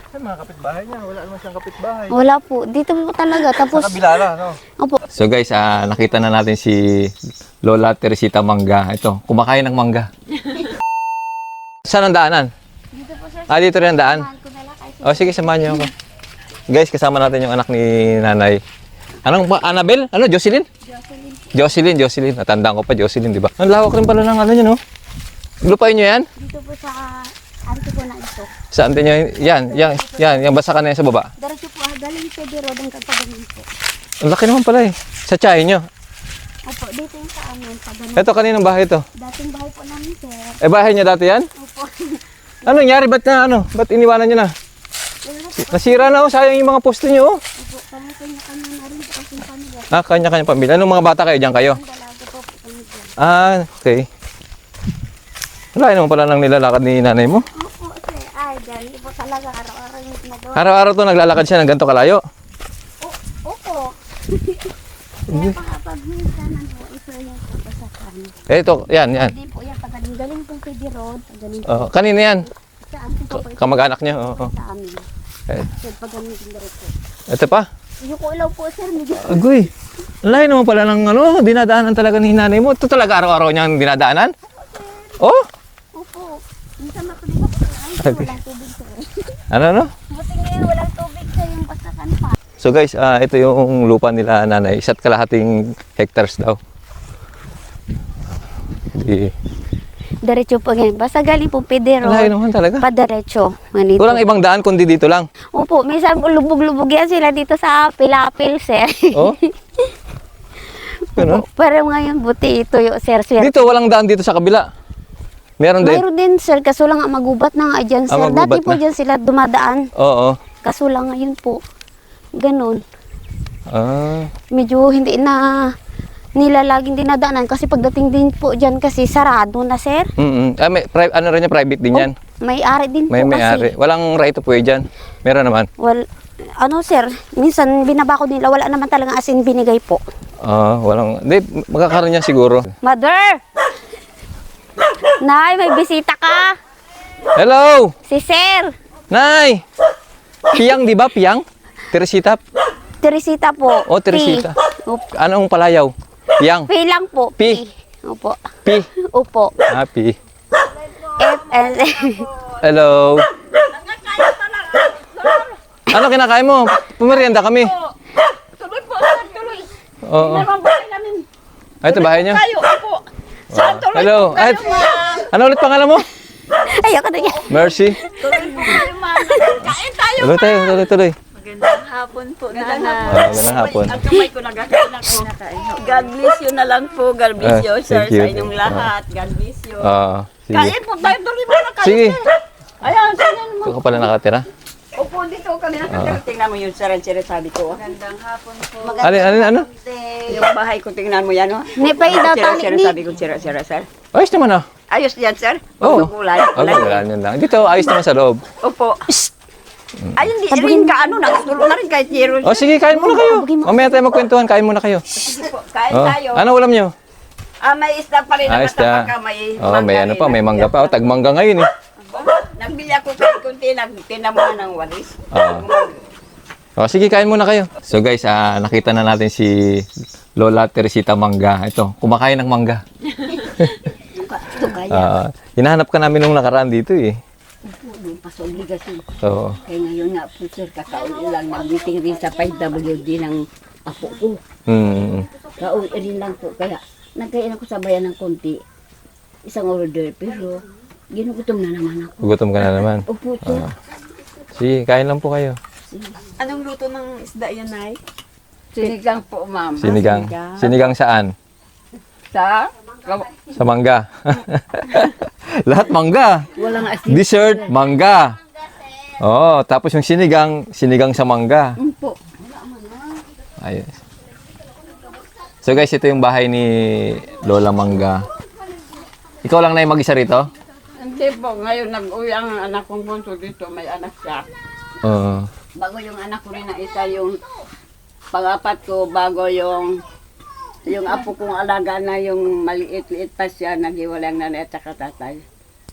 Ay, mga kapitbahay niya. Wala naman siyang kapitbahay. Wala po. Dito po talaga. Tapos, Sa kabila na, no? opo. So guys, nakita na natin si Lola Teresita Mangga. Ito, kumakain ng mangga. Saan ang daanan? Dito po sir. Dito rin ang daan. Samahan ko na lang kahit Sige, samahan niyo ako. Guys, kasama natin yung anak ni nanay. Anong pa? Annabel? Ano? Jocelyn? Jocelyn. Natandaan ko pa, Jocelyn, di ba? Ang lawak rin pala ng ano niya, no? Lupain niyo yan? dito po sa anti po na ito. Saan niyo yan? Yung basakan na yan sa baba. Diretso po galing sa biro ng kagpagaling po. Ang laki naman pala eh. Sa tiyahin niyo. Opo, dito yung sa amin. Pagaling. Ito, kaninong bahay ito? Dating bahay po namin sir. Bahay niya dati yan? Opo. Ano nangyari? Ba't iniwanan niyo na? Wala po. Nasira na oh, sayang yung mga poste niyo oh. Opo, kanya-kanya na rin po kasing pamilya. Kanya-kanya pamilya. Anong mga bata kayo dyan kayo? Ang dalaga po po kami dyan. Okay. Wala naman pala nang nilalakad ni nanay mo. Opo, sir. Ay, dyan. Ipo talaga araw-araw yung nagawa. Araw-araw to naglalakad siya ng ganito kalayo. Opo. Kaya pag minsan ano, isa yung papasakan. Ito, yan. Hindi po yan, pagaling pong kay Dirod. Pagaling po. Kanina yan. Saan po po ito Kamag-anak niya. Oo. sa amin. Eh. Sir, pagaling din diretso. Ito pa. Yung kulaw po, sir. Medyo. Agoy. Layo naman pala ng dinadaanan talaga ni nanay mo. Ito talaga araw-araw niyang dinadaanan? Oh? Opo. Minsan matuloy po. Ay, walang tubig, sir. Ano? Buti ngayon, walang tubig sa yung pasakan pa. So guys, ito yung lupa nila nanay. 1.5 hectares daw. Diretso po ganyan. Basta galing po Pedro. Layo naman talaga. Pa-diretso. Ganito. Walang ibang daan kundi dito lang. Opo, minsan po lubog-lubog yan sila dito sa Pilapil, sir. Oh? Ganun? Pero ngayon, buti ito yung sir. Dito, walang daan dito sa kabila. Meron din. Mayroon din, sir. Kaso lang magubat na nga dyan, sir. Magubat Dati po na. dyan sila dumadaan. Oo. Kaso lang ngayon po. Ganun. Medyo hindi na nila laging dinadaanan kasi pagdating din po dyan kasi sarado na, sir. Ano rin yung private din yan? May ari din May po may-ari. kasi. Walang right of way dyan. Meron naman. Ano, sir, minsan binabako nila, wala naman talagang asin binigay po. Walang. Hindi, magkakaroon niya siguro. Mother! Nay, may bisita ka. Hello! Si sir. Nay! Piyang, di ba? Piyang? Teresita? Teresita po. Oh, Teresita. P. Opo. Anong palayaw? Piyang? P lang po. P. Opo. P. Opo. P. F and Hello! Ano kinakain mo? Pumerienda kami. Tuloy po, sir, tuloy. Oo. Naman bahay namin. Ito bahay niyo? Tayo, opo. Saan tuloy Hello. po kayo, ma'am? Ano ulit pangalan mo? ayoko na yan. Mercy. Tuloy po kayo, ma'am. Kain tayo. Tuloy. Magandang hapon po, nanay. Magandang hapon. Ang kamay ko nagkakain ako. God bless you na lang po. God bless you, sir, thank you. sa inyong lahat. God bless you. Sige. Kain po tayo, tuloy mo na kayo, Sige. sir. Ayan, sinin mo. Ito ka pala nakatira. Opo, dito kami nakatira. Tingnan mo yung sir, ang sinasabi ko. Magandang hapon po. Ano? Yung bahay ko, tingnan mo yan, oh. Nepay daw tali ni. Sabi ko, sir. Ayos naman ah. Ayos yan, sir. Oo. Magugulay. Wala yun lang. Dito, ayos naman sa loob. Opo. Ay, hindi rin ka, nagsulo na rin kahit zero. Sige, kain muna kayo. Mamaya tayo magkwentuhan, kain muna kayo. Sige po, kain tayo. Ano ulam nyo? May isda pa rin na Isda. matapaka, may May ano pa, may mangga pa. Tagmangga ngayon eh. Nagbili ako kahit kunti, tinamuhan ng walis. Sige, kain muna kayo. So guys, nakita na natin si Lola Teresita Mangga. Ito, kumakain ng mangga. Ito kaya. Hinahanap ka namin nung nakaraan dito eh. Pasobligasyon. Oo. Kaya ngayon nga po sir, kakauli lang nag-meeting rin sa 5WD ng apo ko. Kauli rin lang po. Kaya nagkain ako sa bayan ng konti. Isang order. Pero ginugutom na naman ako. Gutom ka na naman. Opo sir. Sige, kain lang po kayo. Anong luto ng isda yan, Nay? Sinigang po ma'am. Sinigang. Sinigang saan? Sa? Sa mangga. Lahat mangga. Walang asin. Dessert, mangga. Tapos yung sinigang sa mangga. Po. Ayos. So guys, ito yung bahay ni Lola Mangga. Ikaw lang na yung mag-isa rito? Hindi po, ngayon nag-uwi ang anak kong bunso dito, may anak siya. Oo. Bago yung anak ko rin na isa, yung pang-apat ko, bago yung apo kong alaga na yung maliit-liit pa siya, nag-iwalay ang nanay at saka tatay.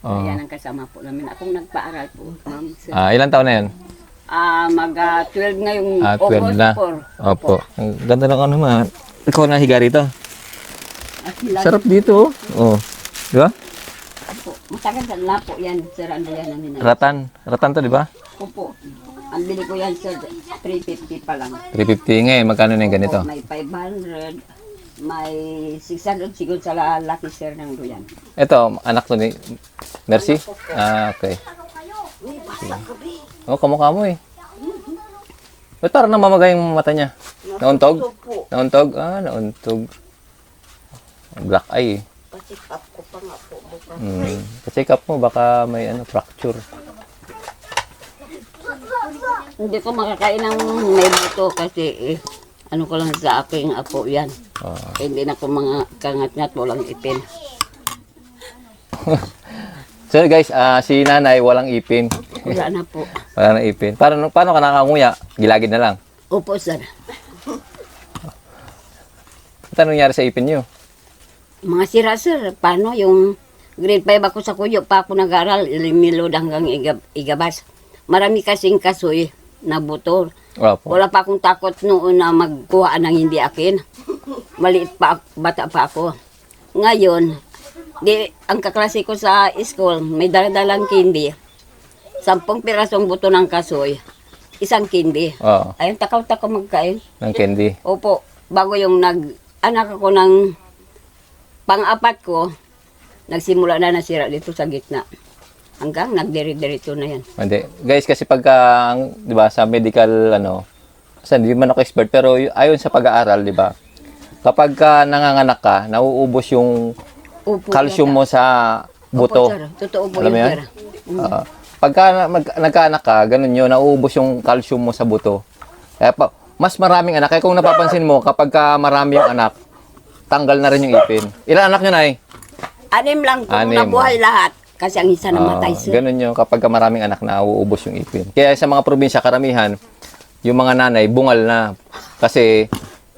Oo. Ayan ang kasama po namin. Akong nagpaaral po, ma'am. Sir. Ilang taon na yan? Mag-12 na yung 12 na. Opo. Ang ganda ng ano man. Ikaw na higa rito. Sarap dito. Oh. Di ba? Matagal na po yan, sir. Ano yan namin? Ratan. Ratan to, di ba? Opo. Ang bili ko yan, sir, 350 pa lang. 350 ngayon. Magkano na yung ganito? May 500, may 600 siguro sa lalaki, sir, ng duyan. Ito, anak to ni Mercy? Okay. Oh, kamukha mo eh. Ba't parang namamagay yung mata niya? Nauntog? Nauntog? Nauntog. Black eye eh. Pa-check up ko pa nga po. Pa-check up mo, baka may fracture. Hindi ko makakain ng may buto kasi ano ko lang sa aking apo yan. Hindi na ko mga kangat-ngat, walang ipin. So guys, si nanay walang ipin. Wala na po. Wala na ipin. Paano ka nakanguya? Gilagid na lang. Opo, sir. Ano nangyari sa ipin niyo? Mga sira, sir. Paano yung grade 5 ako sa kuyo pa ako nag-aral, Milod hanggang Igabas. Marami kasing kasoy na buto. Opo. Wala pa akong takot noon na magkuha ng hindi akin. Maliit pa, bata pa ako. Ngayon, ang kaklase ko sa school, may daladalang kindi. 10 pirasong buto ng kasoy. Isang kindi. Oo. Ayun, takaw-takaw magkain. Ng candy. Opo, bago yung anak ako ng pang-apat ko, nagsimula na nasira dito sa gitna. Hanggang nagdiri-dirito na yan. Hindi. Guys, kasi pagka, di ba, sa medical, kasi hindi man ako expert, pero ayon sa pag-aaral, di ba, kapag ka nanganganak ka, nauubos yung Opo, calcium mo sa buto. Opo, sir. Totoo po Alam mo yun, yan? sir. Pagka nagkaanak ka, ganun yun, nauubos yung calcium mo sa buto. Kaya mas maraming anak. Kaya kung napapansin mo, kapag ka marami yung anak, tanggal na rin yung ipin. Ilan anak nyo, Nay? 6 lang po, 6. nabuhay lahat. Kasi ang isa namatay, sir. Ganun yun, kapag ka maraming anak, nauubos yung ipin. Kaya sa mga probinsya, karamihan, yung mga nanay, bungal na. Kasi,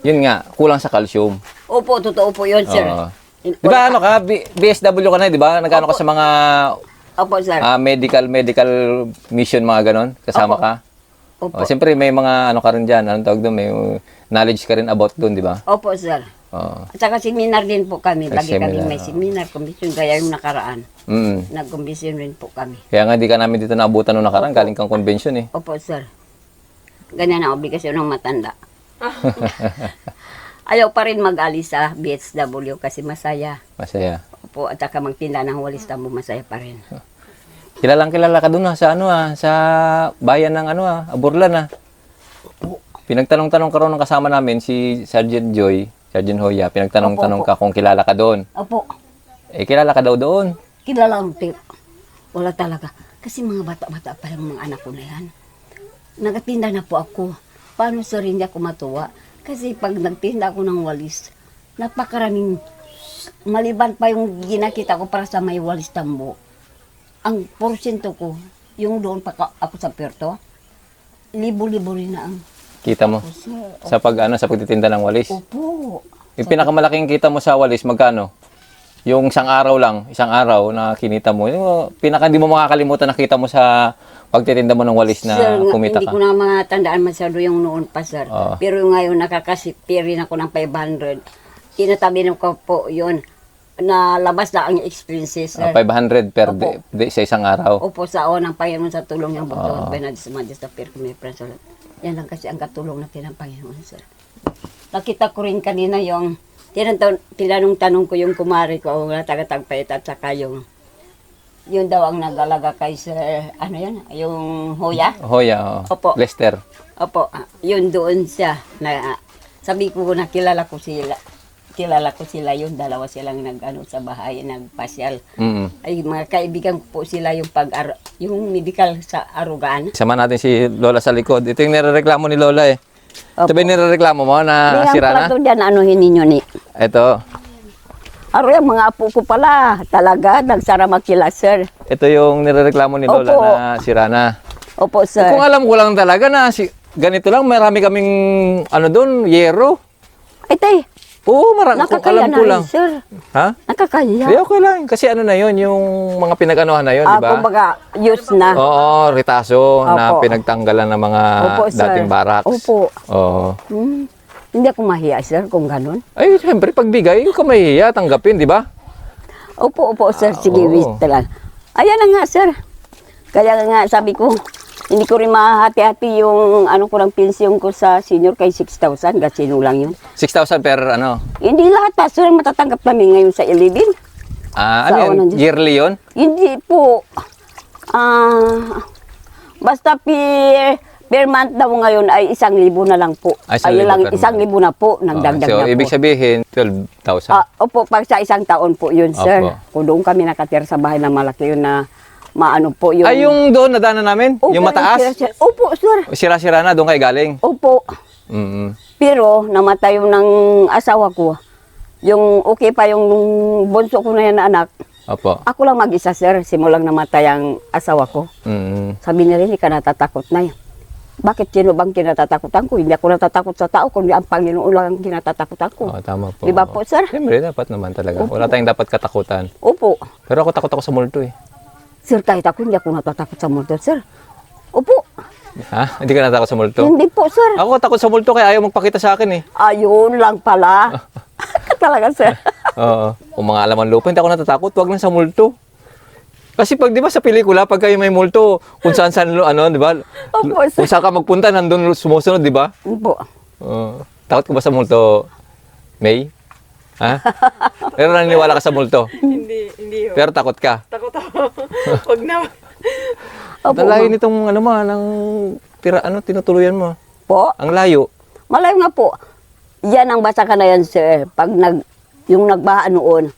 yun nga, kulang sa calcium. Opo, totoo po yun, sir. Di ba BSW ka na, di ba? Nagano ka sa mga Opo, sir. medical mission, mga ganon? Kasama Opo. ka? Opo. Siyempre, may mga ka rin dyan. Anong tawag doon? May knowledge ka rin about doon, di ba? Opo, sir. At saka seminar din po kami. Lagi kami may seminar, komisyon. Kaya yung nakaraan, nag-komisyon rin po kami. Kaya nga, di ka namin dito naabutan nung nakaraan. Galing kang convention eh. Opo, sir. Ganyan ang obligasyon ng matanda. Ayaw pa rin mag-alis sa BSW kasi masaya. Masaya. Opo, at saka magtinda ng walis tambo, masaya pa rin. Kilalang kilala ka doon sa sa bayan ng Aburlan Pinagtanong-tanong ka ron ng kasama namin si Sergeant Joy, Sergeant Hoya. Pinagtanong-tanong ka kung kilala ka doon. Opo, Kilala ka daw doon. kilala ang tip. Wala talaga. Kasi mga bata-bata pa yung mga anak ko na yan. Nagatinda na po ako. Paano sa rin ako matuwa? Kasi pag nagtinda ako ng walis, napakaraming maliban pa yung ginakita ko para sa may walis tambo. Ang porsyento ko, yung doon pa ako sa Puerto, libo-libo rin na ang Kita mo sir. sa sa pagtitinda ng walis. Opo. Yung pinakamalaking kita mo sa walis magkano? Yung isang araw na kinita mo. Yung pinaka hindi mo makakalimutan na kita mo sa pagtitinda mo ng walis na Sir, kumita hindi ka. ko na mga tandaan masyado yung noon pa, sir. Oo. Pero ngayon nakakasipirin ako ng 500. Tinatabi ko po yun. Nalabas na ang experiences, sir. 500 per Opo. day sa isang araw. Opo, sa ng Panginoon sa tulong ng buto. Benadis Majestapir ko may pransol. Yan lang kasi ang katulong natin ng Panginoon, sir. Nakita ko rin kanina yung tinanong-tanong ko yung kumari ko, natagatagpait at saka yung yun daw ang nag-alaga kay sir, ano yan, yung Hoya. Hoya, Opo. Lester. Opo, yun doon siya. Sabi ko na kilala ko sila yun, dalawa silang nag-ano sa bahay, nagpasyal. Ay mga kaibigan ko po sila yung yung medical sa Arugan. Sama natin si Lola sa likod. Ito yung nirereklamo ni Lola eh. Ito ba yung nirereklamo mo na sira na? Ito dyan, anuhin ninyo ni. Ito. Aro yung mga apo ko pala, talaga, nagsara makila, sir. Ito yung nirereklamo ni Lola Opo. na sira na. Opo, sir. Kung alam ko lang talaga na ganito lang, marami kaming doon, yero. Ay, tay, Oo, marami. Kung Nakakaya alam na ko rin, lang. sir. Ha? Nakakaya. Di, okay lang. Kasi ano na yun, yung mga pinag-anuhan na yun, di ba? Kumbaga, use na. Oo, ritaso na Opo. pinagtanggalan ng mga Opo, sir. dating barracks. Opo. Oo. Hindi ako mahiya, sir, kung ganun. Ay, siyempre, pagbigay, yung kamahiya, tanggapin, di ba? Opo, sir. Sige, oo. wait lang. Ayan na nga, sir. Kaya nga, sabi ko, hindi ko rin mahati-hati yung ano ko ng pensyon ko sa senior kay 6,000. Gasino lang yun. 6,000 per ano? Hindi lahat pa, sir. Matatanggap namin ngayon sa 11. Ah, Sa ano yun? unang Diyos. Yearly yun? Hindi po. Basta per month daw ngayon ay 1,000 na lang po. Ay, 1,000 lang, per 1,000 na po. Nagdagdag so, na po. ibig sabihin, 12,000. Opo, pag sa isang taon po yun, sir. Opo. Kung doon kami nakatira sa bahay na malaki yun na maano po yun. Ay, yung doon, nadaanan namin? Opo, yung mataas? Opo, sir. Sira-sira na, doon kayo galing? Opo. Mm. Pero namatay yung ng asawa ko. Yung okay pa yung bunso ko na yan na anak. Opo. Ako lang mag-isa, sir. Simulang namatay ang asawa ko. Mm. Sabi niya rin, hindi ka natatakot na yan. Bakit sino bang kinatatakutan ko? Hindi ako natatakot sa tao, kundi ang Panginoon lang ang kinatatakutan ko. Oo, tama po. Di ba po, sir? Siyempre, dapat naman talaga. Opo. Wala tayong dapat katakutan. Opo. Pero ako takot ako sa multo eh. Sir, kahit ako, hindi ako natatakot sa multo, sir. Opo. Ha? Hindi ka natakot sa multo? Hindi po, sir. Ako takot sa multo kaya ayaw magpakita sa akin eh. Ayun lang pala. Talaga, sir. Oo. Kung mga alaman lupa, hindi ako natatakot. Huwag lang sa multo. Kasi pag, di ba, sa pelikula, pag kayo may multo, kung saan, ano, di ba? Opo, sir. Kung saan ka magpunta, nandun sumusunod, di ba? Opo. Takot ka ba sa multo, May? Ha? Pero naniniwala ka sa multo? Hindi ho. Pero takot ka? Takot ako. Huwag na. Opo, Ang layo nitong, ano mo, ng tinutuluyan mo. po. Ang layo. Malayo nga po. Yan ang basa ka na yan, sir. Pag yung nagbaha noon,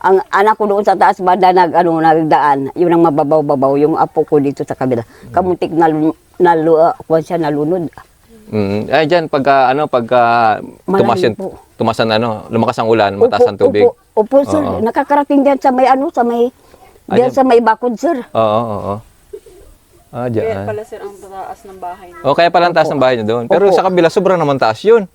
ang anak ko doon sa taas banda nagdaan, yun ang mababaw-babaw, yung apo ko dito sa kabila. Kamuntik nalunod. Ay, dyan, pagka tumas yun, po. tumasan, lumakas ang ulan, mataas ang tubig. Opo, sir. Oo. Nakakarating diyan sa may diyan Ayan. sa may bakod, sir. Oo. Ah, dyan. Sir ang taas ng bahay. O, kaya pala ang taas ng bahay niyo doon. Pero Opo. sa kabila, sobrang naman taas yun.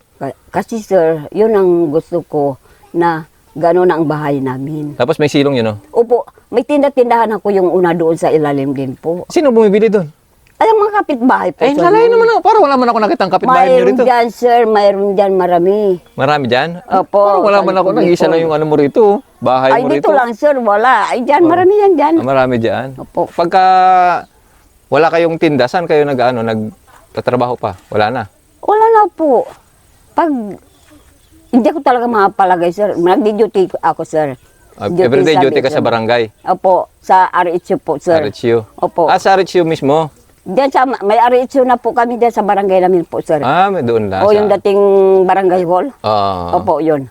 Kasi, sir, yun ang gusto ko na gano'n ang bahay namin. Tapos may silong yun, Opo, may tindahan ako yung una doon sa ilalim din po. Sino bumibili doon? Ay, ang mga kapitbahay po. Ay, sir. nalay naman ako. Parang wala man ako nakitang kapitbahay niyo Mayroon rito. dyan, sir. Mayroon dyan marami. Marami dyan? Opo. Parang wala man ako. Nag-isa lang yung ano mo rito. Bahay Ay, mo dito rito. lang, sir. Wala. Ay, dyan. Marami yan dyan. Ah, marami dyan. Opo. Pagka wala kayong tinda, saan kayo nagtatrabaho pa? Wala na. Wala na po. Pag hindi ako talaga makapalagay, sir. Nagdi-duty ako, sir. Everyday duty ka sa barangay. Opo. Sa RHU po, sir. RHU. Opo. Ah, sa RHU mismo? Diyan sa, may RHU na po kami dyan sa barangay namin po, sir. Ah, may doon lang. O yung dating barangay hall. Oo. Opo, yun.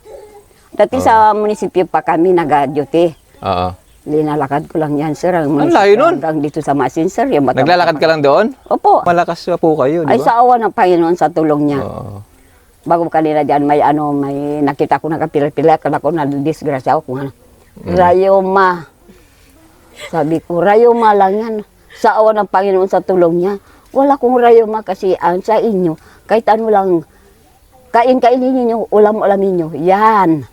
Dati sa munisipyo pa kami nag-duty. Oo. Linalakad ko lang yan, sir. Ang Ang munisipyo layo nun. hanggang dito sa Masin, sir. Yung Naglalakad ka lang doon? Opo. Malakas pa po kayo, di Ay, ba? sa awa ng Panginoon sa tulong niya. Oo. Bago kanina dyan, may nakita ko nakapila-pila. Kala ko na-disgrasya ako kung ano. Rayoma. Sabi ko, rayoma lang yan. Sa awa ng Panginoon sa tulong niya. Wala kong rayoma kasi ang sa inyo, kahit ano lang, kainin ninyo, ulam-ulamin ninyo. Yan.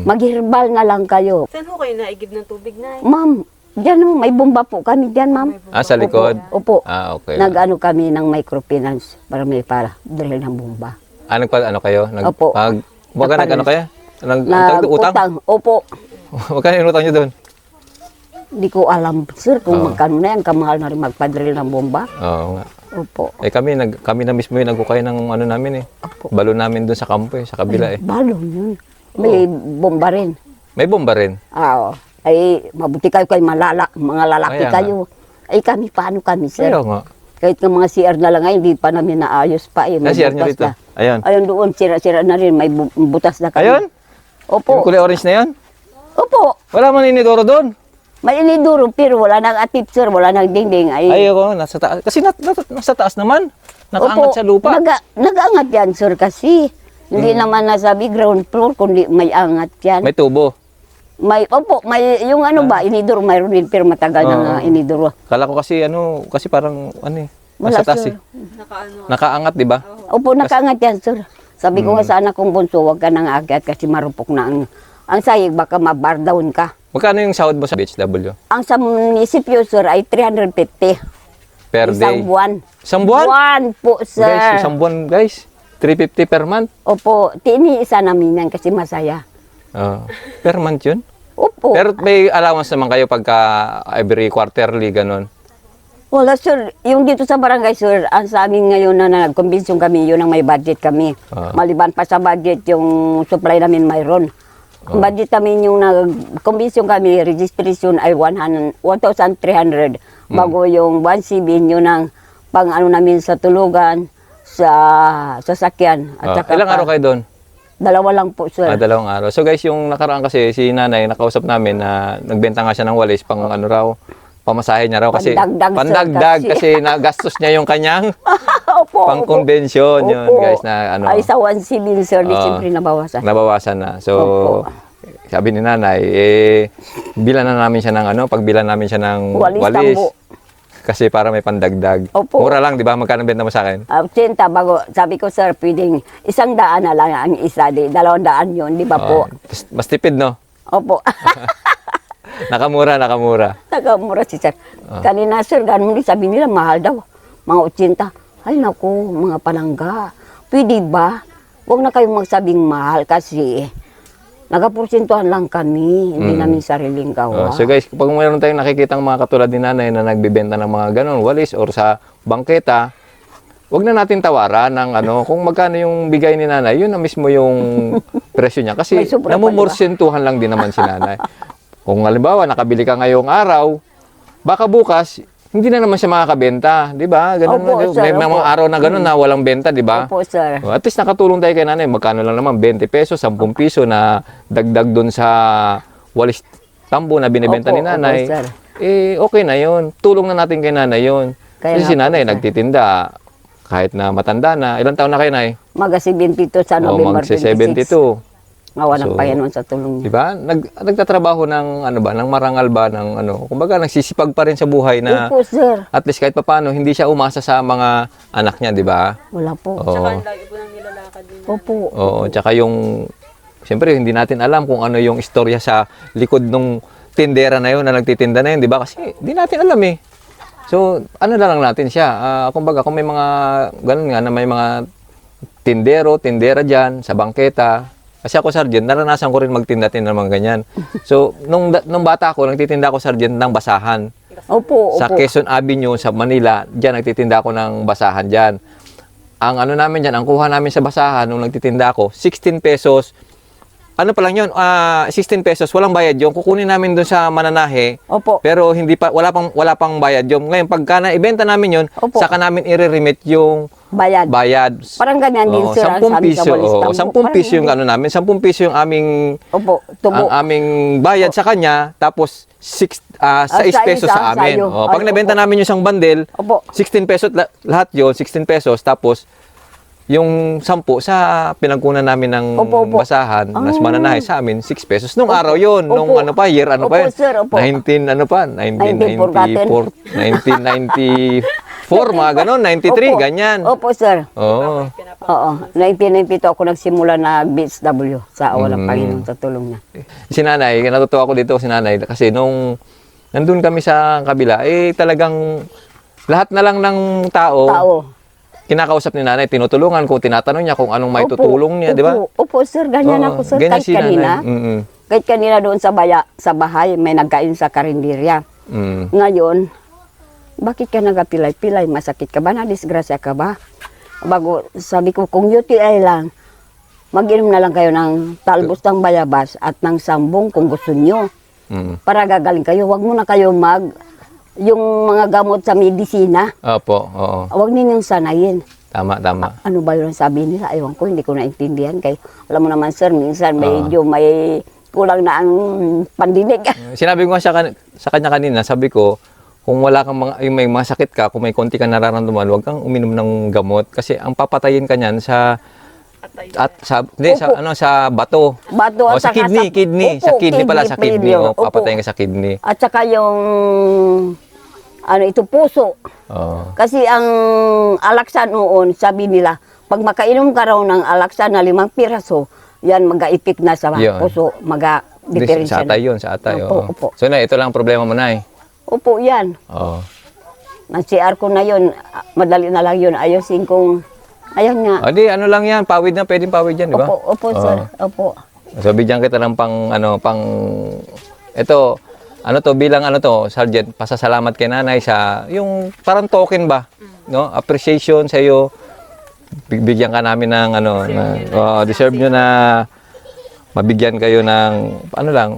Maghirbal na lang kayo. Saan ho kayo naigib ng tubig na? Ma'am, dyan oh, may bomba po kami dyan, ma'am. Ah, sa likod? Opo. Ah, okay. Nag-ano kami ng microfinance para drill ng bomba. Ah, ano kayo? Opo. Baga nag-ano kaya? Utang? Utang. Opo. Magkano yung utang nyo doon? Hindi ko alam, sir, kung magkano na yan. Kamahal na rin magpa-drill ng bomba. Oo nga. Opo. Eh kami na mismo yung nagkukay ng ano namin eh. Opo. Balo namin doon sa kampo eh, sa kabila eh. Balon yun. May bomba rin. May bomba rin. Oo. Ay, mabuti kayo mga lalaki Kaya kayo. Ay kami, paano kami, sir? Kaya nga. Kahit ng mga CR na lang ay, hindi pa namin naayos pa eh. May CR nyo butas rito? na. Ayun. Ayun doon, sira-sira na rin. May butas na kami. Ayun? Opo. Yung kulay orange na yan? Opo. Wala man inidoro doon. May iniduro, pero wala nang atip, sir. Wala nang dingding. Ay, Ayoko, nasa taas. Kasi nasa taas naman. Nakaangat sa lupa. Nag-angat yan, sir, kasi. Hindi naman nasabi ground floor, kundi may angat yan. May tubo. Opo, may, yung ano ba, iniduro, mayroon din, pero matagal na nga iniduro. Kala ko kasi kasi parang nasa Wala, taas sir. eh. Nakaangat, di ba? Opo, nakaangat yan, sir. Sabi ko nga sa anak kong bunso, huwag ka nang akyat kasi marupok na ang sayig, baka mabar down ka. Magkano yung sahod mo sa BHW? Ang sa munisipyo, sir, ay 350. Per Isang day? buwan. Isang buwan? Buwan po, sir. Guys, isang buwan, guys. 350 per month? Opo, tiniisa namin yan kasi masaya. Per month yun? Opo. Pero may allowance naman kayo pagka every quarterly, ganun. Wala, sir. Yung dito sa barangay, sir, ang sa amin ngayon na nag-convention kami, yun ang may budget kami. Maliban pa sa budget, yung supply namin mayroon. Ang budget namin yung nag-convention kami, registration ay 1,300. Bago yung 1,700, yun ang pang ano namin sa tulugan, sa sasakyan. At saka Ilang araw kayo doon? 2 lang po, sir. 2 araw. So guys, yung nakaraan kasi si nanay, nakausap namin na nagbenta nga siya ng walis pang ano raw, pamasahe niya raw kasi Pandagdag, sir, kasi nagastos niya yung kanyang Opo, pang-convention yun, Opo. guys, na ano. Ay, sa 1,700, sir, di Oo. siyempre nabawasan. Nabawasan na. So, Opo. sabi ni nanay, bilan na namin siya ng ano, pagbilan namin siya ng Walis, walis. tambo. Kasi para may pandagdag. Opo. Mura lang, di ba? Magkano benta mo sa akin? 80, bago, sabi ko, sir, pwedeng 100 na lang ang isa, di 200 yun, di ba po? Mas tipid, no? Opo. Nakamura. Nakamura si sir. Kanina, sir, ganun din, sabi nila, mahal daw. Mga 80. Ay, naku, mga palangga. Pwede ba? Huwag na kayong magsabing mahal kasi nagaporsentuhan lang kami, hindi namin sariling gawa. So guys, kapag mayroon tayong nakikitang mga katulad ni nanay na nagbibenta ng mga ganun, walis or sa bangketa, wag na natin tawaran ng ano, kung magkano yung bigay ni nanay, yun na mismo yung presyo niya. Kasi May sobra pa, namumursentuhan lang din naman si nanay. Kung halimbawa, nakabili ka ngayong araw, baka bukas, hindi na naman siya makakabenta, di ba? Ganun Opo, na, sir, may mga opo. araw na ganun na walang benta, di ba? Opo, sir. At least nakatulong tayo kay nanay. Magkano lang naman? 20 pesos, 10 piso na dagdag dun sa walis tambo na binibenta Opo, ni nanay. opo, sir. Okay na yun. Tulong na natin kay nanay yun. Kaya Kasi si nga po, nanay sir. nagtitinda. Kahit na matanda na. Ilang taon na kayo, nay? Mag-72 sa November 26. Magsi-72. Ngawa ng So, Panginoon sa tulong Di niya. ba? Nagtatrabaho ng ano ba, ng marangal ba ng ano. Kumbaga nagsisipag pa rin sa buhay na Opo, sir. at least kahit papaano hindi siya umasa sa mga anak niya, di ba? Wala po. Oo. Lagi po nang nilalakad din. Opo. Oo, tsaka yung siyempre hindi natin alam kung ano yung istorya sa likod nung tindera na yun na nagtitinda na yun, di ba? Kasi hindi natin alam eh. So, ano na lang natin siya. Kumbaga, kung may mga ganun nga na may mga tindera dyan sa bangketa. Kasi ako, Sergeant, naranasan ko rin magtinda-tinda ng mga ganyan. So, nung bata ako, nagtitinda ako, Sergeant, ng basahan. Opo, Sa opo. Quezon Avenue, sa Manila, dyan nagtitinda ako ng basahan dyan. Ang ano namin dyan, ang kuha namin sa basahan nung nagtitinda ako, 16 pesos. Ano pa lang yun? 16 pesos, walang bayad yun. Kukunin namin doon sa mananahe. Opo. Pero hindi pa wala pang bayad yun. Ngayon pagka na-ibenta namin yun, Opo. saka namin i-remit yung Bayad. bayad. Parang ganyan din, Oo, sir. ang 10 sabi piso. sa walis Oo, tambo. 10 Parang piso yung ganyan. ano namin. 10 piso yung aming Opo, tubo. ang aming bayad sa kanya, tapos 6 sa pesos isa, sa amin. sa'yo. Pag Ay, nabenta opo. namin yung isang bundle, Opo. 16 pesos lahat yon, 16 pesos, tapos yung 10 sa pinagkunan namin ng Opo, opo. basahan, nas Ah. mananahe sa amin, 6 pesos. Nung Opo. araw yon, nung Opo. ano pa, year ano Opo, pa yun? sir, opo. 1994, mga ganon, 93, Opo. ganyan. Opo, sir. Oo. Oo. 1992 ako nagsimula na BHW sa awa ng Mm. Panginoon sa tulong niya. Si nanay, natutuwa ako dito si nanay kasi nung nandun kami sa kabila, talagang lahat na lang ng tao, kinakausap ni nanay, tinutulungan ko, tinatanong niya kung anong may Opo, tutulong niya, di ba? Opo, sir. Ganyan Oo, ako, sir. ganyan Kahit si kanina. nanay. Mm-mm. Kahit kanina doon sa bahay, may nagkain sa karinderya. Mm. Ngayon, bakit ka nagapilay-pilay? Masakit ka ba? Nadisgrasya ka ba? Bago, sabi ko, kung UTI lang, mag-inom na lang kayo ng talbos ng bayabas at ng sambong kung gusto nyo. Mm. Para gagaling kayo. Huwag muna kayo yung mga gamot sa medisina. Opo, oo. Huwag ninyong sanayin. Tama. Ano ba yun ang sabi nila? Ewan ko, hindi ko naintindihan. Kaya, alam mo naman, sir, minsan medyo may kulang na ang pandinig. Sinabi ko nga sa kanya kanina, sabi ko, kung wala kang may mga sakit ka, kung may konti kang nararamdaman, huwag kang uminom ng gamot kasi ang papatayin ka niyan sa bato. Bato O, at sa saka kidney. Opo, Sa kidney pala, sa kidney. failure. Opo. Papatayin ka sa kidney. At saka yung, puso. Oo. Kasi ang alaksan noon, sabi nila, Pag makainom ka raw ng alaksa na 5 piraso, yan mag-aipik na sa Yun. puso, Sa mag-diferensya atay yun, sa atay. Opo, oo. opo. So na, ito lang ang problema mo na eh. Opo, yan. Oo. Ang CR ko na yun, madali na lang yun. Ayusin kong, ayan nga. O di, ano lang yan, pawid na, pwedeng pawid yan, di ba? Opo, sir. Opo. So, bigyan kita ng ito, ano to, bilang ano to, Sergeant, pasasalamat kay nanay sa, yung parang token ba, no? Appreciation sa iyo. Bigyan ka namin ng deserve nyo na mabigyan kayo ng, ano lang,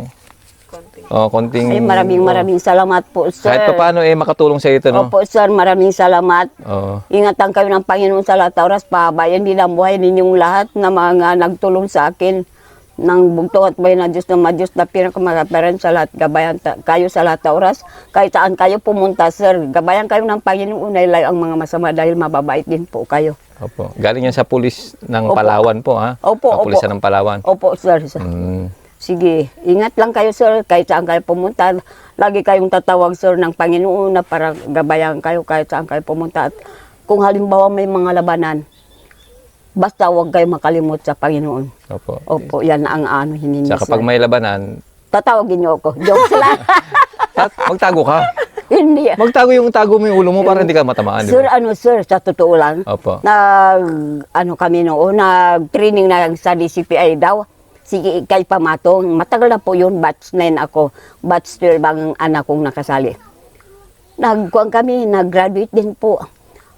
konting... Ay, maraming salamat po, sir. Kahit pa paano makatulong sa ito, no? Opo, sir, maraming salamat. Oo. Ingatan kayo ng Panginoon sa lahat oras, pahabayan din ang buhay ninyong lahat na mga nagtulong sa akin ng bugto at bayan na Diyos na Diyos na pinakamagaparan sa lahat. Gabayan kayo sa lahat oras. Kahit saan kayo pumunta, sir. Gabayan kayo ng Panginoon na ilay ang mga masama dahil mababait din po kayo. Opo. Galing yan sa pulis ng Opo. Palawan po, ha? Opo, Ang pulisan ng Palawan. Opo, sir. Mm. Sige, ingat lang kayo, sir. Kahit saan kayo pumunta, lagi kayong tatawag, sir, ng Panginoon na para gabayan kayo kahit saan kayo pumunta. At kung halimbawa may mga labanan, basta huwag kayo makalimot sa Panginoon. Opo. Opo, yan ang ano hiningi, Sa kapag sir. may labanan, Tatawagin niyo ako. Jokes lang. magtago ka. Hindi. Tago mo yung ulo mo para hindi ka matamaan, di Sir, ba? sir, sa totoo lang, Opo. kami noon, nag-training na sa DCPI daw. Sige, kay Pamatong. Matagal na po yun, batch 9 ako. Batch 12 ang anak kong nakasali. Nagkuhan kami, nag-graduate din po.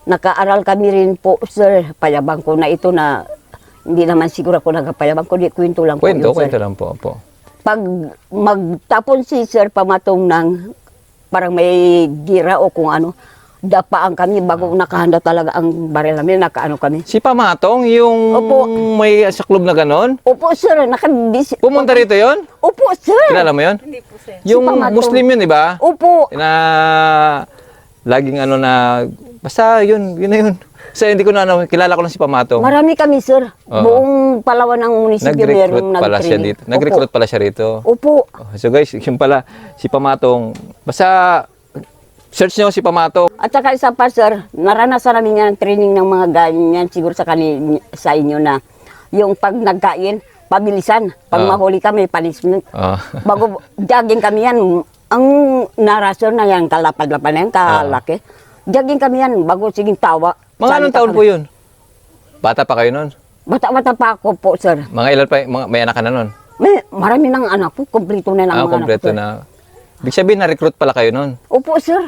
Nakaaral kami rin po, sir. Payabang ko na ito na, hindi naman siguro ako nagpayabang ko, di kwento lang po yun, Kwento sir. lang po, opo. Pag magtapon si Sir Pamatong ng parang may gira o kung ano, dapaan kami bago nakahanda talaga ang baril namin, nakaano kami. Si Pamatong, yung Opo. may sa club na ganon? Opo, sir, Pumunta rito yon? Opo, sir. Kilala mo yon? Hindi po, sir. Yung Pamatong. Muslim yun, di ba? Opo. Na laging basta yun na yun. Kasi hindi ko na kilala ko lang si Pamatong. Marami kami, sir. Oo. Buong Palawan ng munisipyo Nag-recruit merong pala siya nag-training. dito. Nag-recruit pala siya rito. Opo. So guys, yung pala, si Pamatong, basta search nyo si Pamatong. At saka isa pa, sir, naranasan namin yan training ng mga ganyan siguro sa sa inyo na yung pag nagkain, pabilisan. Pag mahuli kami, punishment. Ah. Bago jogging kami yan, ang narasyon na yan, kalapad-lapad na yan, kalaki. Jogging kami yan, bago siging tawa. Mga anong taon po yun? Bata pa kayo nun? Bata-bata pa ako po, sir. Mga ilan pa, may anak ka na nun? Marami ng anak po, kompleto na lang mga Kompleto anak ko, sir. na. Ibig sabihin, na-recruit pala kayo nun. Opo, sir.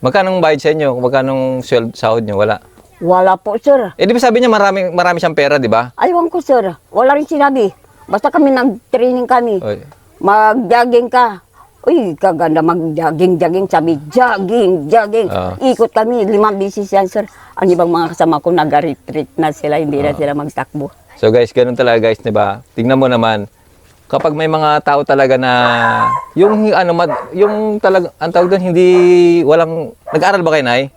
Magkano bayad sa inyo? Magkano sahod nyo? Wala. Wala po, sir. Eh, di ba sabi niya marami siyang pera, di ba? Aywan ko, sir. Wala rin sinabi. Basta kami nag-training kami. Oy. Mag-jogging ka. Uy, kaganda mag-jogging. Sabi, jogging. Ikot kami, 5 bisis yan, sir. Ang ibang mga kasama ko nag-retreat na sila, hindi na sila magtakbo. So guys, ganun talaga guys, di ba? Tingnan mo naman, kapag may mga tao talaga na, yung talaga, ang tawag doon, hindi, nag-aaral ba kayo, Nay?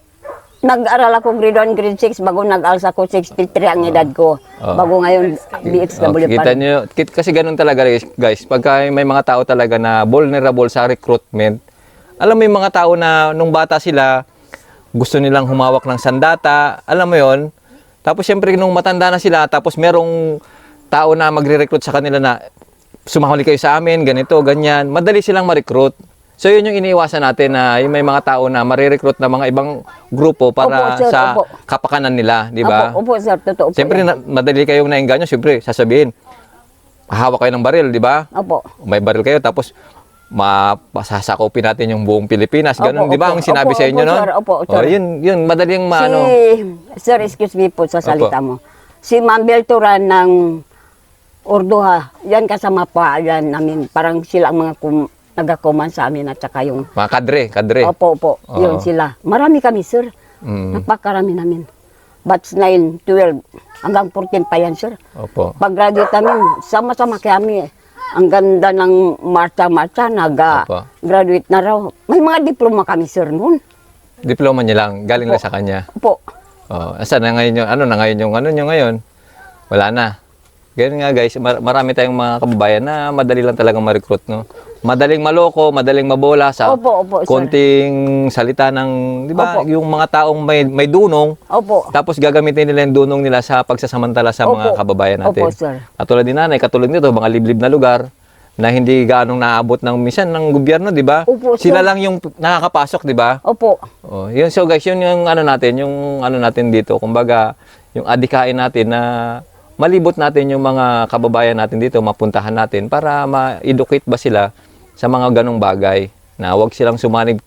Nag-aral ako grade 1, grade 6, bago nag-alsa ko 63 ang edad ko. Bago ngayon, BXW pa. Kita nyo, kasi ganun talaga guys, pagka may mga tao talaga na vulnerable sa recruitment, alam mo yung mga tao na nung bata sila, gusto nilang humawak ng sandata, alam mo yon. Tapos syempre nung matanda na sila, tapos merong tao na magre-recruit sa kanila na sumahuli kayo sa amin, ganito, ganyan, madali silang ma-recruit. So yun yung iniiwasan natin na yung may mga tao na marirecruit na mga ibang grupo para Opo, sir, sa opo. kapakanan nila, di ba? Opo, sir, totoo po. Siyempre, yan. madali kayong naengganyo, siyempre, sasabihin, hawak kayo ng baril, di ba? Opo. May baril kayo, tapos mapasasakopin natin yung buong Pilipinas. Ganun, Opo, di ba? opo. Ang sinabi Opo, sa inyo, opo, no? sir, opo, sir. Yun, madaling maano. Sir, excuse me po sa salita mo. Si Ma'am Belturan ng Urduha, yan kasama pa, yan namin, parang sila ang mga nagakuman sa amin at saka yung... Mga kadre. Opo, yun Oo. sila. Marami kami, sir. Mm. Napakarami namin. Batch 9, 12, hanggang 14 pa yan, sir. Opo. Pag-graduate namin, sama-sama kami. Ang ganda ng marcha-marcha, Opo. graduate na raw. May mga diploma kami, sir, noon. Diploma niya lang, galing lang sa kanya. Opo. Asan na ngayon yung, ano na ngayon yung, ano nyo ngayon? Wala na. Ganyan nga guys, marami tayong mga kababayan na madali lang talagang ma-recruit, no? Madaling maloko, madaling mabola sa Opo, opo, sir. konting salita ng, di ba, Opo. yung mga taong may dunong, Opo. tapos gagamitin nila yung dunong nila sa pagsasamantala sa mga Opo. kababayan natin. Opo, sir. Katulad ni nanay, katulad nito, mga liblib na lugar na hindi gaanong naabot ng minsan ng gobyerno, di ba? Opo, sir. Sila lang yung nakakapasok, di ba? Opo. Oh, yun, so guys, yun yung ano natin dito, kumbaga, yung adikain natin na malibot natin yung mga kababayan natin dito, mapuntahan natin para ma-educate ba sila sa mga ganong bagay na wag silang sumanig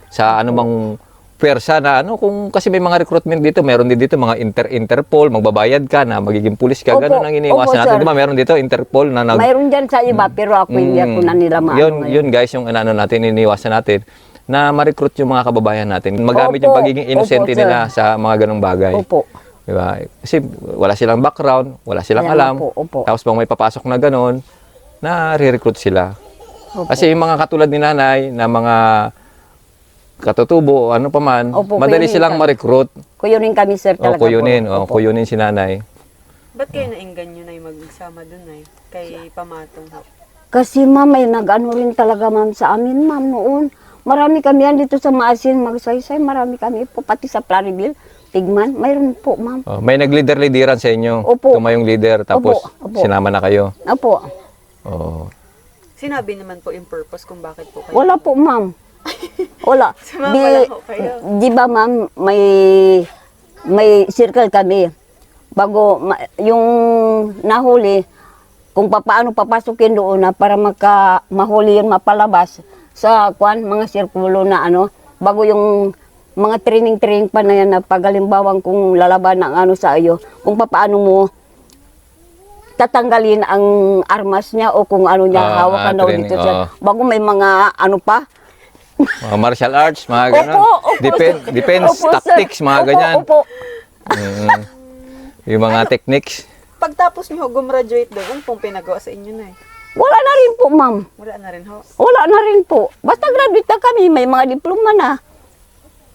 sa anumang pwersa na ano, kung kasi may mga recruitment dito, meron din dito mga Interpol, magbabayad ka na magiging pulis ka, Opo. ganun ang iniiwasan Opo, natin, sir. di ba? Meron dito Interpol na Mayroon dyan sa iba, pero ako hindi ako na nila maano yun, ngayon. yun guys, yung ano natin, iniiwasan natin na ma-recruit yung mga kababayan natin. Magamit Opo. yung pagiging innocent Opo, sir. nila sa mga ganong bagay. Opo. Diba? Kasi wala silang background, wala silang Kaya alam. nga po, opo. Tapos pag may papasok na ganon, na re-recruit sila. Opo. Kasi yung mga katulad ni nanay, na mga katutubo, ano pa man, Opo, madali kuyunin silang kami. ma-recruit. Kuyunin kami, sir, O talaga kuyunin, po. o Opo. kuyunin si nanay. Ba't kayo nainggan nyo na yung magsama dun ay? Kay Pamatong ho. Kasi ma'am, may nag-ano rin talaga ma'am sa amin ma'am noon. Marami kami yan dito sa Maasin, Magsaysay, marami kami po, pati sa Clariville, Tigman, mayroon po ma'am. O, may nag-leader-leaderan sa inyo. Opo. Tumayong leader, tapos Opo, opo. sinama na kayo. Opo, O, Sinabi naman po yung purpose kung bakit po kayo. wala po ma'am. Wala. Sumama lang ho kayo. Di ba ma'am, may circle kami. Bago, yung nahuli, kung paano papasukin doon na para mahuli yun, mapalabas sa mga sirkulo na ano, bago yung mga training pa na yan na pagalimbawang kung lalaban ng ano sa iyo, kung paano mo tatanggalin ang armas niya o kung ano niya hawakan daw training, dito siya. oo. Bago may mga ano pa. mga martial arts, mga ganon. Opo, Defense Opo, sir. tactics, mga ganyan. Opo, opo. Mm. Yung mga techniques. Pagtapos nyo ho, gumraduate doon, ano pong pinagawa sa inyo na eh? Wala na rin po, ma'am. Wala na rin ho. Wala na rin po. Basta graduate na kami, may mga diploma na.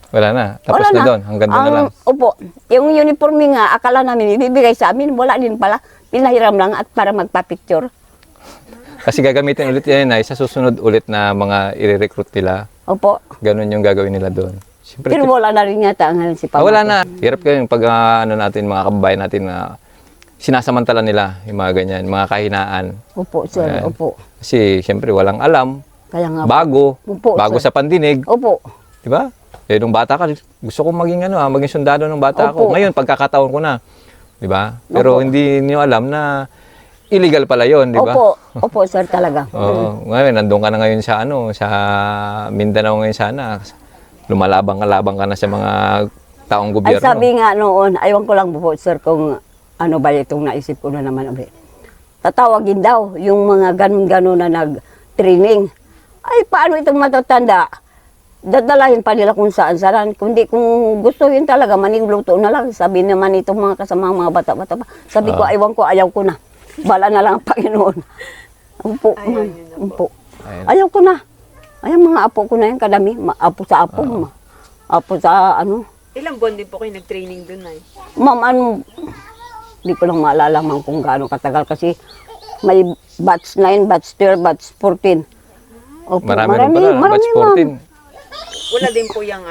Wala na. Tapos Wala na doon. Hanggang doon na lang. Opo. Yung uniforme nga, akala namin ibibigay sa amin. Wala din pala. Pinahiram lang at para magpa-picture. Kasi gagamitin ulit yan ay sa susunod ulit na mga i-recruit nila. Opo. Ganun yung gagawin nila doon. Siyempre, Pero wala na rin yata ngayon si Papa. wala na. Hirap kayo pag ano natin, mga kababayan natin na sinasamantala nila yung mga ganyan, mga kahinaan. Opo, sir. Ayan. Opo. Kasi siyempre walang alam, Kaya nga po. bago, Opo, bago sir. sa pandinig. Opo. Di ba? Eh, nung bata ka, gusto kong maging maging sundalo ng bata Opo. ako. Ngayon, pagkakataon ko na. Di ba? Pero Opo. hindi niyo alam na illegal pala yon, di ba? Opo. Opo, sir, talaga. Oo. Ngayon, nandun ka na ngayon sa sa Mindanao ngayon sana. Lumalabang-labang ka na sa mga taong Ay gobyerno. sabi nga noon, ayaw ko lang po, sir, kung ano ba itong naisip ko na naman ulit. Tatawagin daw yung mga ganun-ganun na nag-training. Ay, paano itong matatanda? Dadalahin pa nila kung saan-saan. Kundi kung gusto yun talaga, maningluto na lang. Sabi naman itong mga kasamang mga bata-bata pa. Sabi ko, ayaw ko na. Bala na lang ang Panginoon. Opo, Ayaw ma'am. niyo na po. Opo. Ayun. Ayaw ko na. Ay, mga apo ko na yan, kadami. Apo sa apo. Apo sa ano. Ilang buwan din po kayo nag-training dun ay? Ma'am, hindi ko lang maalala man kung gaano katagal kasi may batch 9, batch 12, batch 14. Opo, Marami rin pala. Batch ma'am. 14. Wala din po yung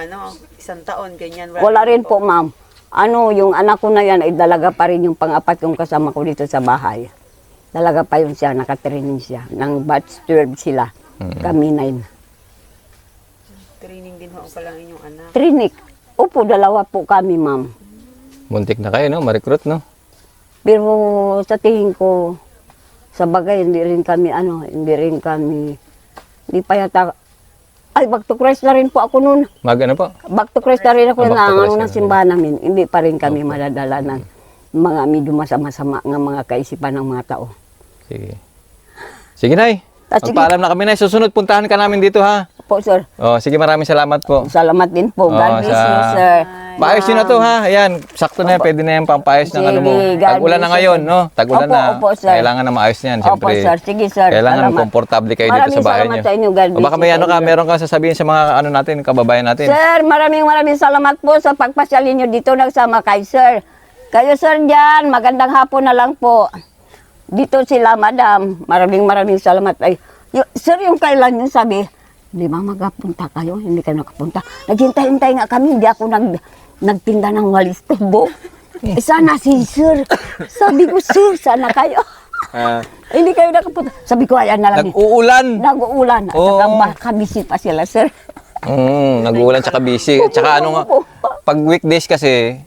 isang taon, ganyan. Wala rin po, ma'am. Ano, yung anak ko na yan ay dalaga pa rin yung pang-apat kong kasama ko dito sa bahay. Dalaga pa yun siya, nakatraining siya. Nang batch 12 sila, kami 9. Training din ho pa lang inyong anak. Training. Opo, dalawa po kami, ma'am. Muntik na kayo, no? Ma-recruit, no? Pero sa tingin ko, sa bagay, hindi pa yata, ay, back to Christ na rin po ako noon. Ano po? Back to Christ na rin ako Back to na Christ ano ka ng rin. simbahan namin. Hindi pa rin kami madadala ng mga medyo masama-sama ng mga kaisipan ng mga tao. Sige. Sige, Nay. Sige. Magpaalam na kami, Nay. Susunod, puntahan ka namin dito, ha? Po, sir. Oh, sige, maraming salamat po. Salamat din po. God Oo, bless sa- you, sir. Paayos nyo na to, ha? Ayan, sakto na yan. Pwede na yan pampayos ng ano mo. Sige, God Tag-ulan na bless ngayon, you. no? Tag-ulan Opo, na. opo, sir. Kailangan na maayos niyan, Opo, siyempre. sir. Sige, sir. Kailangan Salamat. komportable kayo dito Maraming sa bahay salamat niyo. sa inyo. God O bless baka you may sa ano ka, inyo. meron kang sasabihin sa mga ano natin, kababayan natin. Sir, maraming salamat po sa pagpasyal ninyo dito nagsama kay sir. Kayo, sir, dyan. Magandang hapon na lang po. dito sila, madam. Maraming salamat. Ay, sir, yung kailan yung sabi, hindi ba magapunta kayo? Hindi kayo nakapunta. Naghintay-hintay nga kami, hindi ako nagtinda ng walis tubo. Sana si sir. Sabi ko, sir, sana kayo. Hindi kayo nakapunta. Sabi ko, ayan na lang. Nag-uulan. Nag-uulan. At Oo. saka kabisi pa sila, sir. Nag-uulan tsaka busy. Tsaka ano nga, pag weekdays kasi,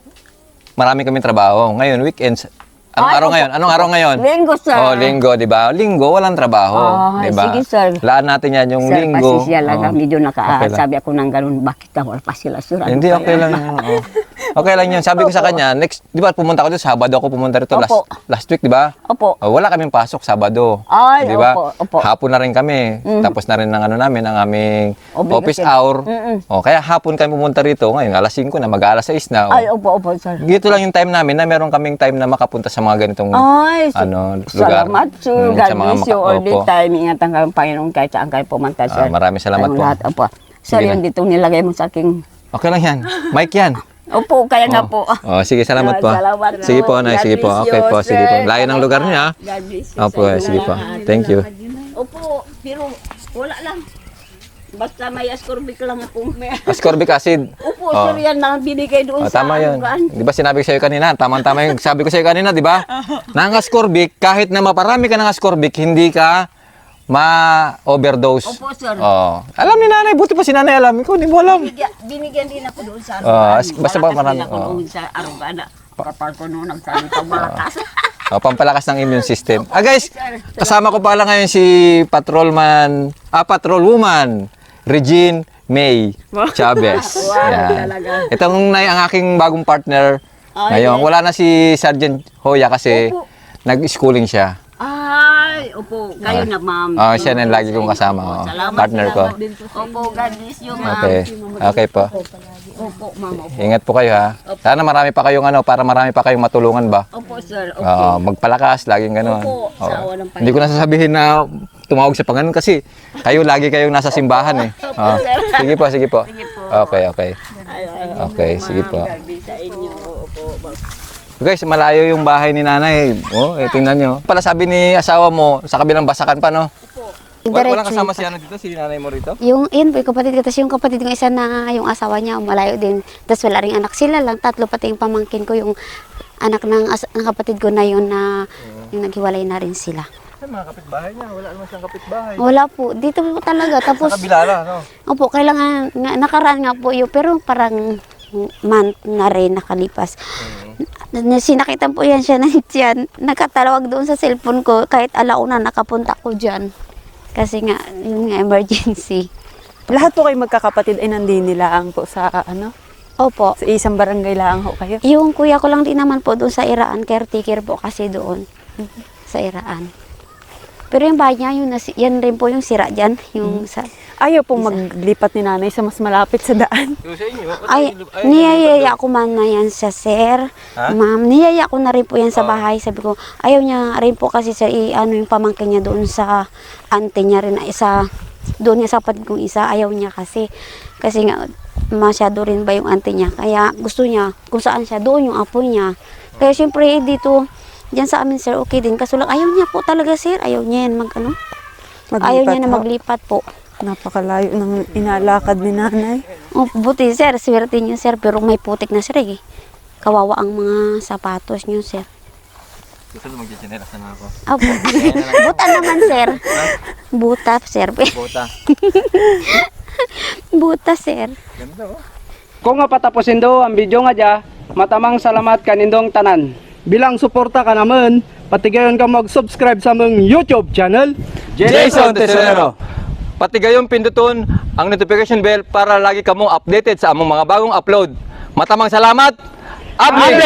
marami kaming trabaho. Ngayon, weekends, anong Ay, araw ngayon? Anong araw ngayon? Linggo, sir. Oh, linggo, di ba? Linggo, walang trabaho. Ay, Di ba? sige, sir. Laan natin yan yung Sir, linggo. pasisya lang. Oo. Medyo Okay lang. sabi ako ng ganun, bakit wala pa sila, sir? Ano Hindi, kaya? okay lang yun. Oo. Okay lang yun. Sabi ko sa kanya, next, di ba pumunta ko dito, Sabado ako pumunta rito. Opo. Last week, di ba? Opo. Wala kaming pasok Sabado. Ay, di ba? opo. Hapon na rin kami. Tapos na rin ng ano namin, ang aming office Obligasyon. hour. Kaya hapon kami pumunta rito. Ngayon, alas 5 na, mag-alas 6 na. Ay, opo, sir. Dito lang yung time namin na meron kaming time na makapunta sa mga ganitong Ay, lugar. salamat, sir. God sa mga bless you all the opo. time. Ingatan kayo, Panginoon, kahit saan kayo pumunta, sir. Maraming salamat Kayong po. lahat, opo. Sir, Sige yun dito nilagay mo sa aking... Okay lang yan. Mic yan. Opo, kaya nga po. Oh, sige, salamat po. Salamat Sige po, Nay. God Sige po. bless Okay you, po, sige po. sir. Layo ng lugar niya. God bless you, Opo, sir. sige po. Thank you. Opo, pero wala lang. Basta may ascorbik lang ako. Ascorbic acid. Opo, Oh. sir, yan lang binigay doon sa Tama yun. anugaan. Di ba sinabi ko sa'yo kanina? Tama-tama yung sabi ko sa'yo kanina, di ba? Nang ascorbic, kahit na maparami ka ng ascorbic, hindi ka ma-overdose. Opo, sir. Oh. Alam ni nanay, buti pa si nanay alam. Ikaw, hindi mo alam. Binigyan din ako doon sa Basta ba marami- Malakas din ako doon sa arugana. Kapal ko noon, nagsabi pag malakas. Pampalakas ng immune system. Guys, kasama ko pala ngayon si Patrolwoman, Regine May Chavez. Yan. Itong na ang aking bagong partner ngayon. Wala na si Sergeant Hoya kasi Opo. nag-schooling siya. Ay, opo, kayo na, ma'am. Siya na yung lagi kong kasama. Opo, salamat, Partner ko. Opo, God bless you, ma'am. Okay. Okay po. Opo, ma'am. Opo, Ingat po kayo ha. Sana marami pa kayong para marami pa kayong matulungan ba? opo sir. Opo. Magpalakas, laging gano'n. Opo, sa awa ng Panginoon. Hindi ko na sasabihin na tumawag sa Panginoon kasi kayo lagi kayong nasa simbahan eh. Sige po, sige po. Okay, okay. Okay, sige po. God bless sa inyo. Opo. Guys, malayo yung bahay ni nanay. Tingnan nyo. Pala sabi ni asawa mo, sa kabilang basakan pa, no? Walang Diretso kasama yun. si ano dito, si nanay mo rito? Yung kapatid ko, tapos yung kapatid ko isa na yung asawa niya, malayo din. Tapos wala ring anak sila lang, tatlo pati yung pamangkin ko, yung anak ng kapatid ko na yun na yung naghiwalay na rin sila. Ay, mga kapitbahay niya, wala naman siyang kapitbahay. Wala po, dito po talaga. Tapos, Sa kabila na, no? opo, kailangan, nakaraan nga po yun, pero parang month na rin nakalipas. Sinakitan po yan siya ng tiyan. Nakatalawag doon sa cellphone ko, kahit alauna nakapunta ko dyan. Kasi nga, yung nga emergency. Lahat po kayo magkakapatid ay nandinilaang po sa Opo. sa isang barangay lang ho kayo. Yung kuya ko lang din naman po doon sa Iraan, caretaker po kasi doon sa Iraan. Pero yung bahay niya, yan rin po yung sira dyan. Yung sa, Ayaw pong maglipat ni nanay sa mas malapit sa daan. ay, niyayaya ko man na yan sa sir. Ma'am, niyaya ko na rin po yan sa bahay. Sabi ko, ayaw niya rin po kasi sir, yung pamangkin niya doon sa ante niya rin, doon niya sa kapatid kong isa, ayaw niya kasi nga, masyado rin ba yung ante niya. Kaya gusto niya, kung saan siya, doon yung apo niya. Kaya syempre dito, diyan sa amin sir, okay din. Kaso lang, ayaw niya po talaga sir, ayaw niya yan ayaw niya na ho. maglipat po. Napakalayo ng inalakad ni nanay. Oh, buti sir, swerte niyo sir, pero may putik na sir eh. Kawawa ang mga sapatos niyo sir. Gusto mo magchichinelas na ako? Opo. Buta naman sir. Buta sir. Bota. Buta sir. Kung nga patapusin do ang video nga dya, matamang salamat kanindong tanan. Bilang suporta ka naman, patigayon ka mag-subscribe sa mong YouTube channel. Jason Tesorero. Pati gayong pinduton ang notification bell para lagi kamong updated sa among mga bagong upload. Matamang salamat. Upload!